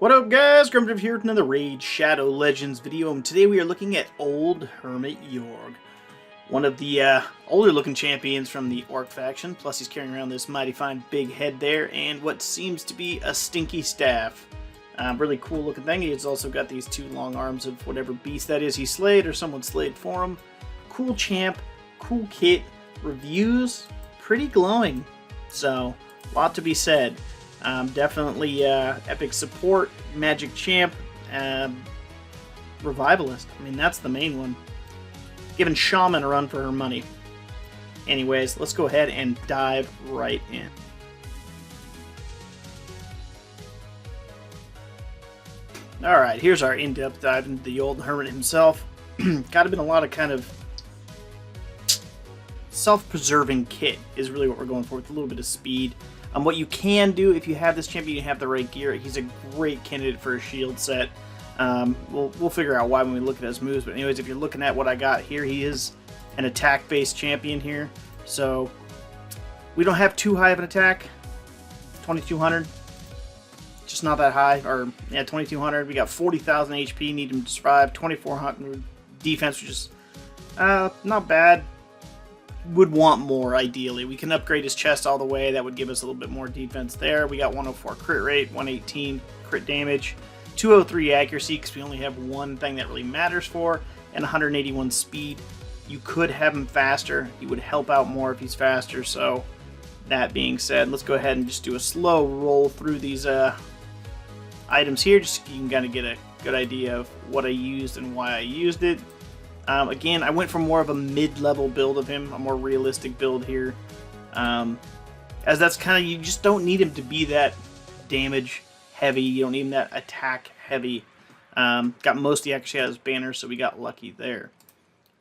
What up guys, Grimdiv here with another Raid Shadow Legends video, and today we are looking at Old Hermit Jorrg. One of the older looking champions from the Orc faction, plus he's carrying around this mighty fine big head there, and what seems to be a stinky staff. Really cool looking thing. He's also got these two long arms of whatever beast that is he slayed, or someone slayed for him. Cool champ, cool kit, reviews, pretty glowing. So, a lot to be said. Definitely epic support, magic champ, revivalist. I mean, that's the main one. Giving Shaman a run for her money. Anyways, let's go ahead and dive right in. Alright, here's our in-depth dive into the old hermit himself. Gotta been a lot of kind of self-preserving kit is really what we're going for, with a little bit of speed. What you can do if you have this champion, you have the right gear. He's a great candidate for a shield set. We'll figure out why when we look at his moves. But anyways, if you're looking at what I got here, he is an attack-based champion here. So we don't have too high of an attack. 2200, just not that high. Or yeah, 2200. We got 40,000 HP. Need him to survive. 2400 defense, which is not bad. Would want more ideally. We can upgrade his chest all the way. That would give us a little bit more defense there. We got 104 crit rate, 118 crit damage, 203 accuracy because we only have one thing that really matters for, and 181 speed. You could have him faster. He would help out more if he's faster. So that being said, let's go ahead and just do a slow roll through these items here, just so you can kind of get a good idea of what I used and why I used it. Again, I went for more of a mid-level build of him, a more realistic build here. As that's kind of, you just don't need him to be that damage heavy. You don't need him that attack heavy. Got most of the accuracy out of his banner, so we got lucky there.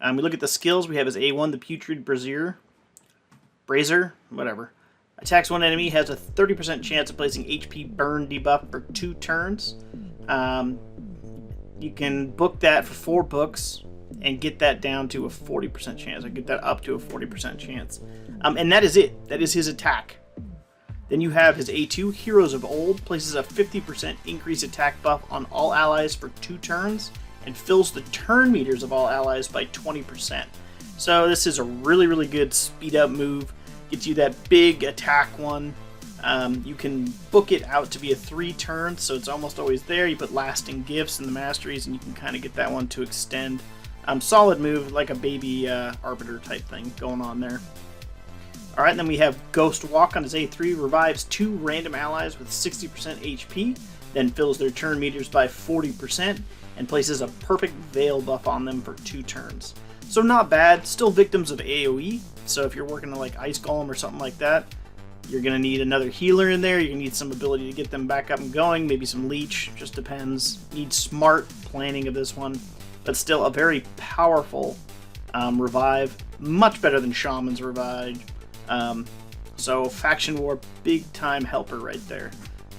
We look at the skills. We have his A1, the Putrid Brazier, whatever. Attacks one enemy, has a 30% chance of placing HP burn debuff for 2 turns. You can book that for 4 books. And get that down to a 40% chance. I get that up to a 40% chance. And that is it. That is his attack. Then you have his A2, Heroes of Old, places a 50% increased attack buff on all allies for 2 turns, and fills the turn meters of all allies by 20%. So this is a really, really good speed up move. Gets you that big attack one. You can book it out to be a 3 turn, so it's almost always there. You put lasting gifts in the masteries, and you can kind of get that one to extend. Solid move, like a baby arbiter type thing going on there. Alright, then we have Ghost Walk on his A3, revives 2 random allies with 60% HP, then fills their turn meters by 40%, and places a perfect veil buff on them for 2 turns. So not bad, still victims of AoE, so if you're working on like Ice Golem or something like that, you're going to need another healer in there, you're going to need some ability to get them back up and going, maybe some leech, just depends. Need smart planning of this one. But still a very powerful revive, much better than Shaman's revive. So Faction War, big time helper right there.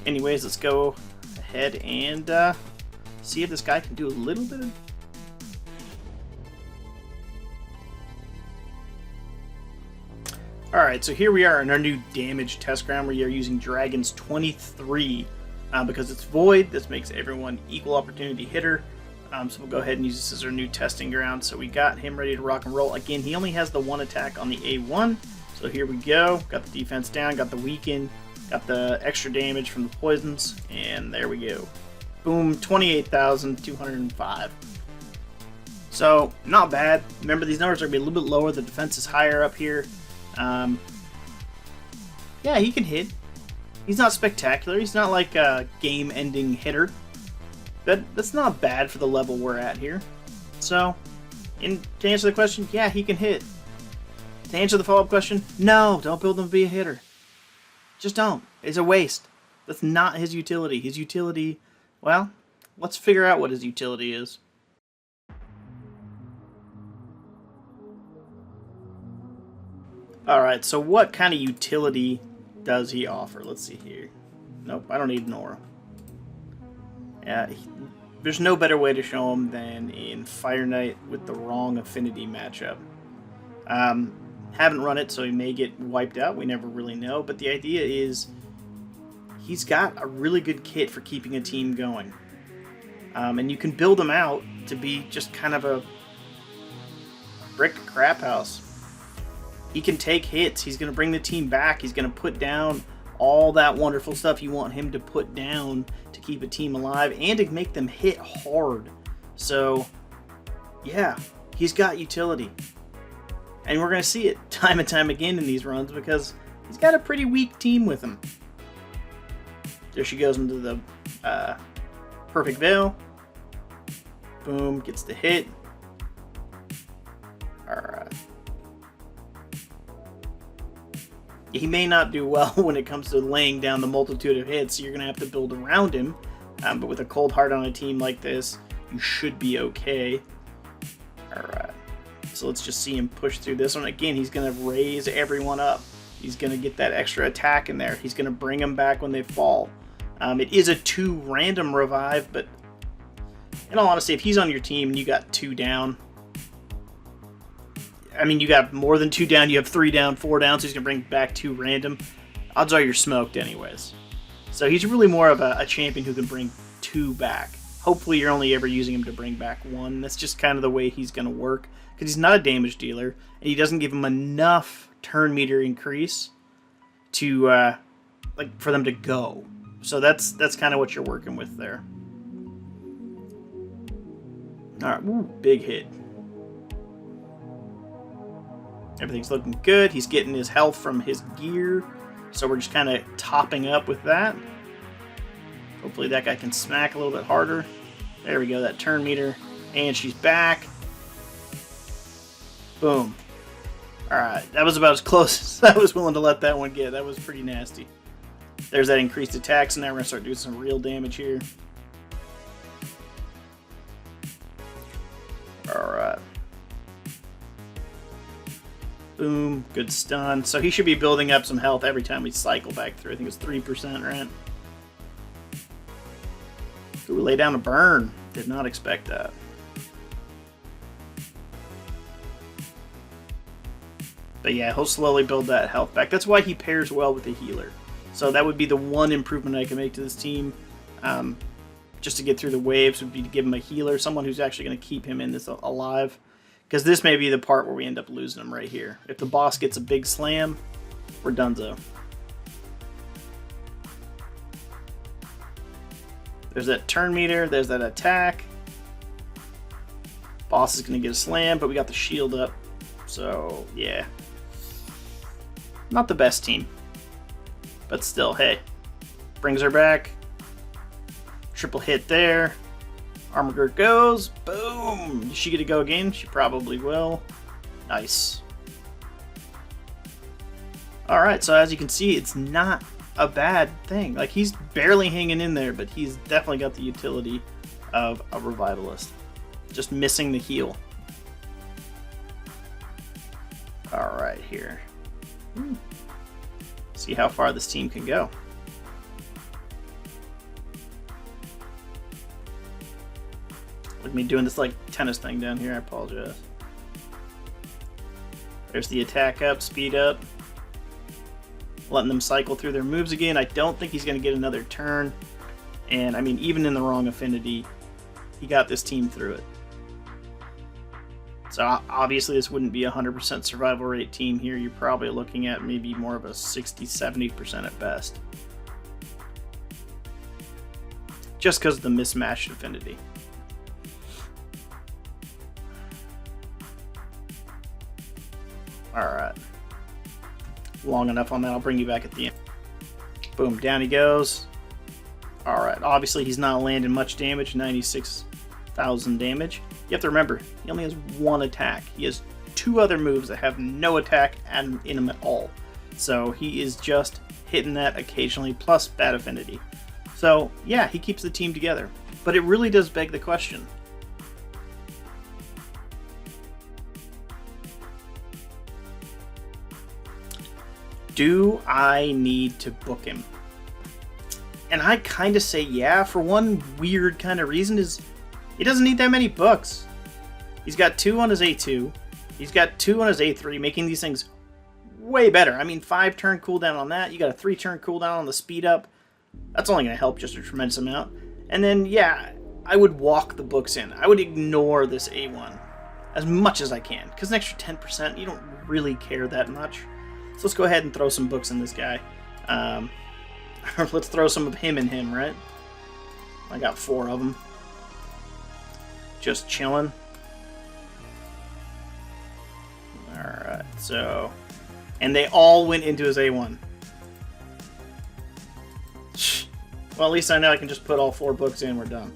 Anyways, let's go ahead and see if this guy can do a little bit of... Alright, so here we are in our new damage test ground. We are using Dragon's 23 because it's void. This makes everyone equal opportunity hitter. So we'll go ahead and use this as our new testing ground. So we got him ready to rock and roll. Again, he only has the 1 attack on the A1. So here we go. Got the defense down, got the weaken, got the extra damage from the poisons, and there we go. Boom, 28,205. So, not bad. Remember, these numbers are going to be a little bit lower. The defense is higher up here. Yeah, he can hit. He's not spectacular. He's not like a game-ending hitter. That's not bad for the level we're at here. So, to answer the question, yeah, he can hit. To answer the follow-up question, no, don't build him to be a hitter. Just don't. It's a waste. That's not his utility. His utility, well, let's figure out what his utility is. Alright, so what kind of utility does he offer? Let's see here. Nope, I don't need an aura. There's no better way to show him than in Fire Knight with the wrong affinity matchup. Haven't run it, so he may get wiped out. We never really know. But the idea is he's got a really good kit for keeping a team going. And you can build him out to be just kind of a brick crap house. He can take hits. He's going to bring the team back. He's going to put down all that wonderful stuff you want him to put down to keep a team alive and to make them hit hard. So, yeah, he's got utility. And we're going to see it time and time again in these runs because he's got a pretty weak team with him. There she goes into the perfect veil. Boom, gets the hit. Alright. He may not do well when it comes to laying down the multitude of hits, so you're going to have to build around him. But with a cold heart on a team like this, you should be okay. Alright. So let's just see him push through this one. Again, he's going to raise everyone up. He's going to get that extra attack in there. He's going to bring them back when they fall. It is a 2 random revive, but in all honesty, if he's on your team and you got 2 down, I mean, you got more than 2 down, you have 3 down, 4 down, so he's going to bring back 2 random. Odds are you're smoked anyways. So he's really more of a champion who can bring 2 back. Hopefully you're only ever using him to bring back 1. That's just kind of the way he's going to work, because he's not a damage dealer, and he doesn't give him enough turn meter increase to for them to go. So that's kind of what you're working with there. Alright, big hit. Everything's looking good. He's getting his health from his gear. So we're just kind of topping up with that. Hopefully that guy can smack a little bit harder. There we go, that turn meter. And she's back. Boom. Alright, that was about as close as I was willing to let that one get. That was pretty nasty. There's that increased attack, so now we're going to start doing some real damage here. Alright. Boom. Good stun. So he should be building up some health every time we cycle back through. I think it's 3%, right? Ooh, lay down a burn. Did not expect that. But yeah, he'll slowly build that health back. That's why he pairs well with the healer. So that would be the one improvement I can make to this team. Just to get through the waves would be to give him a healer. Someone who's actually going to keep him in this alive. Because this may be the part where we end up losing him right here. If the boss gets a big slam, we're donezo. There's that turn meter. There's that attack. Boss is going to get a slam, but we got the shield up. So, yeah. Not the best team. But still, hey. Brings her back. Triple hit there. Armor Gird goes. Boom! Is she going to go again? She probably will. Nice. Alright, so as you can see, it's not a bad thing. Like, he's barely hanging in there, but he's definitely got the utility of a Revivalist. Just missing the heal. Alright, here. See how far this team can go. Look at me doing this like tennis thing down here, I apologize. There's the attack up, speed up. Letting them cycle through their moves again. I don't think he's going to get another turn. And, I mean, even in the wrong affinity, he got this team through it. So, obviously, this wouldn't be a 100% survival rate team here. You're probably looking at maybe more of a 60-70% at best. Just because of the mismatched affinity. Alright. Long enough on that. I'll bring you back at the end. Boom. Down he goes. Alright. Obviously, he's not landing much damage. 96,000 damage. You have to remember, he only has 1 attack. He has 2 other moves that have no attack in him at all. So, he is just hitting that occasionally, plus bad affinity. So, yeah, he keeps the team together. But it really does beg the question. Do I need to book him? And I kind of say yeah, for one weird kind of reason is he doesn't need that many books. He's got 2 on his A2. He's got 2 on his A3, making these things way better. I mean, 5 turn cooldown on that. You got a 3 turn cooldown on the speed up. That's only going to help just a tremendous amount. And then, yeah, I would walk the books in. I would ignore this A1 as much as I can, because an extra 10%, you don't really care that much. So let's go ahead and throw some books in this guy. Let's throw some of him in him, right? I got 4 of them. Just chilling. Alright, so... And they all went into his A1. Well, at least I know I can just put all 4 books in, we're done.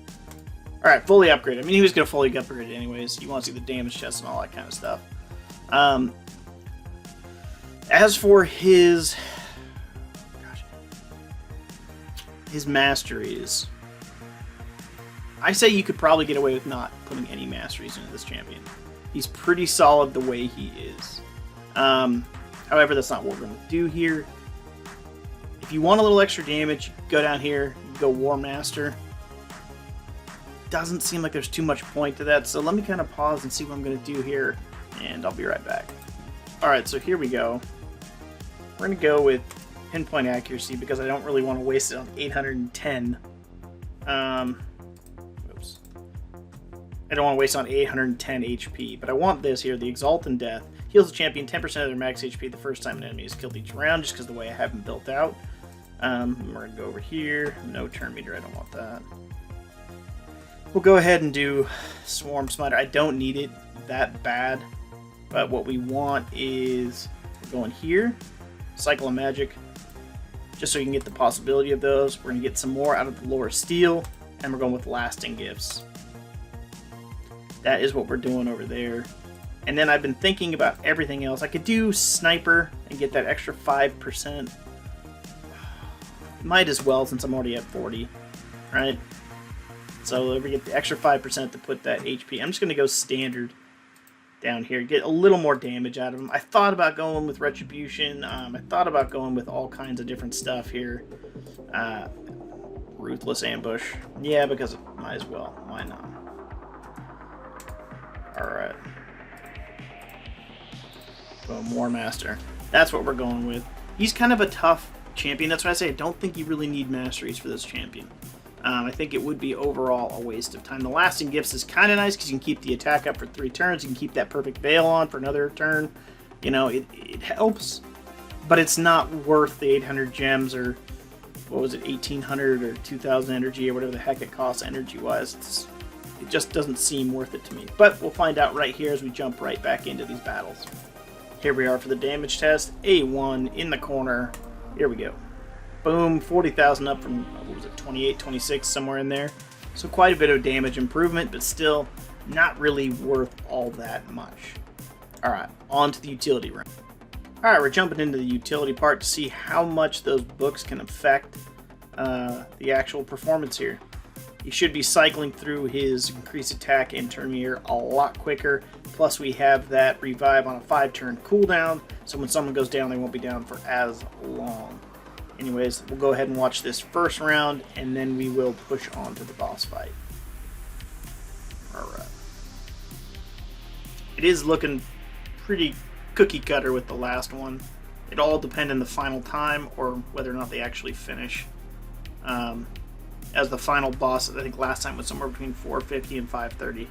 Alright, fully upgraded. I mean, he was going to fully upgrade it anyways. You want to see the damage chest and all that kind of stuff. As for his... his masteries... I say you could probably get away with not putting any masteries into this champion. He's pretty solid the way he is. However, that's not what we're going to do here. If you want a little extra damage, go down here, go War Master. Doesn't seem like there's too much point to that, so let me kind of pause and see what I'm going to do here, and I'll be right back. Alright, so here we go. We're going to go with pinpoint accuracy because I don't really want to waste it on 810. Oops. I don't want to waste on 810 HP, but I want this here, the Exalted Death. Heals the champion 10% of their max HP the first time an enemy is killed each round, just because of the way I have him built out. We're going to go over here. No turn meter, I don't want that. We'll go ahead and do Swarm Smiter. I don't need it that bad, but what we want is we're going here, Cycle of Magic, just so you can get the possibility of those. We're going to get some more out of the Lore of Steel, and we're going with Lasting Gifts. That is what we're doing over there. And then I've been thinking about everything else. I could do Sniper and get that extra 5%. Might as well, since I'm already at 40, right? So we get the extra 5% to put that HP. I'm just going to go standard down here, get a little more damage out of him. I thought about going with Retribution. I thought about going with all kinds of different stuff here. Ruthless Ambush. Yeah, because might as well. Why not? Alright. Boom, War Master. That's what we're going with. He's kind of a tough champion. That's why I say I don't think you really need masteries for this champion. I think it would be overall a waste of time. The Lasting Gifts is kind of nice because you can keep the attack up for 3 turns. You can keep that Perfect Veil on for another turn. You know, it helps, but it's not worth the 800 gems or, what was it, 1800 or 2000 energy or whatever the heck it costs energy-wise. It just doesn't seem worth it to me. But we'll find out right here as we jump right back into these battles. Here we are for the damage test. A1 in the corner. Here we go. Boom, 40,000 up from, what was it, 28, 26, somewhere in there. So quite a bit of damage improvement, but still not really worth all that much. Alright, on to the utility room. Alright, we're jumping into the utility part to see how much those books can affect the actual performance here. He should be cycling through his increased attack and turn meter a lot quicker. Plus we have that revive on a 5-turn cooldown, so when someone goes down, they won't be down for as long. Anyways, we'll go ahead and watch this first round, and then we will push on to the boss fight. Alright. It is looking pretty cookie cutter with the last one. It all depends on the final time, or whether or not they actually finish. As the final boss, I think last time was somewhere between 4:50 and 5:30, if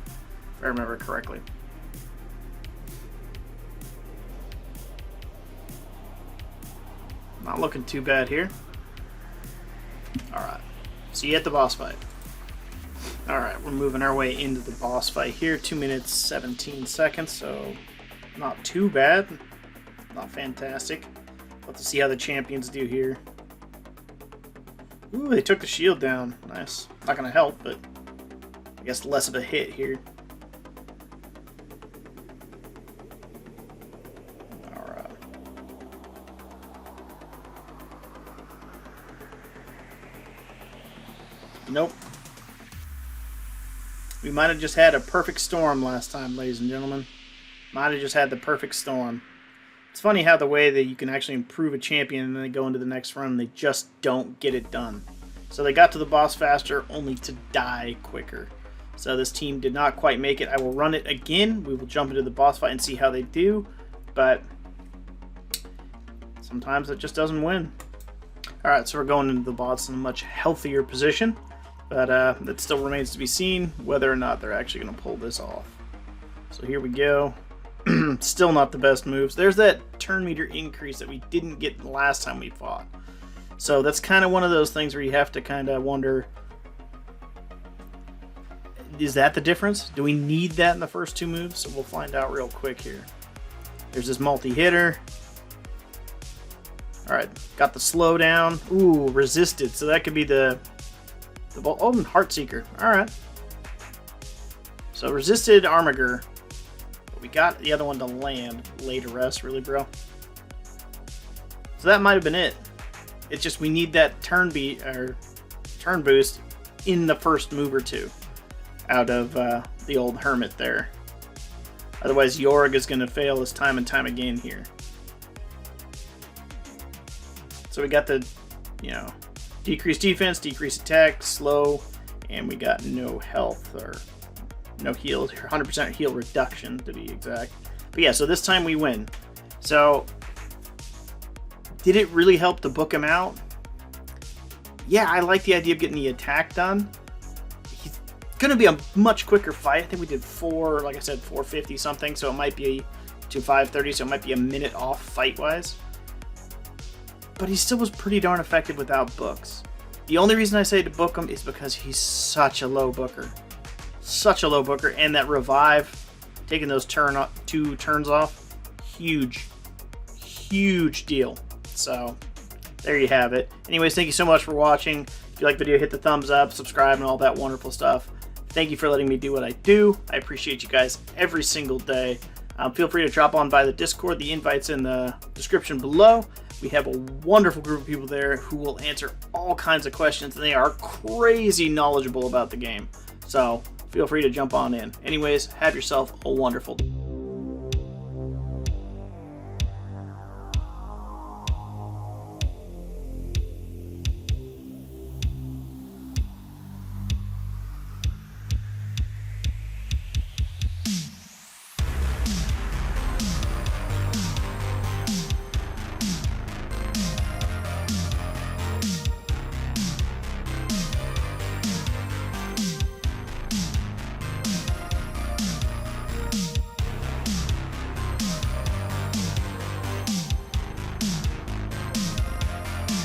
I remember correctly. Not looking too bad here. Alright, see you at the boss fight. Alright, we're moving our way into the boss fight here. 2 minutes, 17 seconds, so not too bad. Not fantastic. Let's see how the champions do here. Ooh, they took the shield down. Nice. Not going to help, but I guess less of a hit here. Alright. Nope. We might have just had a perfect storm last time, ladies and gentlemen. Might have just had the perfect storm. It's funny how the way that you can actually improve a champion and then they go into the next run, they just don't get it done. So they got to the boss faster, only to die quicker. So this team did not quite make it. I will run it again. We will jump into the boss fight and see how they do. But sometimes it just doesn't win. Alright, so we're going into the bots in a much healthier position. But that still remains to be seen whether or not they're actually going to pull this off. So here we go. Still not the best moves. There's that turn meter increase that we didn't get the last time we fought. So that's kind of one of those things where you have to kind of wonder, is that the difference? Do we need that in the first two moves? So we'll find out real quick here. There's this multi-hitter. Alright, got the slowdown. Ooh, resisted. So that could be the oh, and Heartseeker. Alright. So resisted Armiger. But we got the other one to land. Lay to rest, really, bro. So that might have been it. It's just we need that turn boost in the first move or two out of the old Hermit there. Otherwise, Jorrg is going to fail us time and time again here. So we got the, decreased defense, decreased attack, slow, and we got no health, or no heal, 100% heal reduction to be exact. But yeah, so this time we win. So, did it really help to book him out? Yeah, I like the idea of getting the attack done. He's going to be a much quicker fight. I think we did 450 something, so it might be to 530, so it might be a minute off fight-wise. But he still was pretty darn effective without books. The only reason I say to book him is because he's such a low booker. Such a low booker. And that revive, taking those two turns off, huge deal. So, there you have it. Anyways, thank you so much for watching. If you like the video, hit the thumbs up, subscribe, and all that wonderful stuff. Thank you for letting me do what I do. I appreciate you guys every single day. Feel free to drop on by the Discord. The invite's in the description below. We have a wonderful group of people there who will answer all kinds of questions, and they are crazy knowledgeable about the game. So feel free to jump on in. Anyways, have yourself a wonderful day.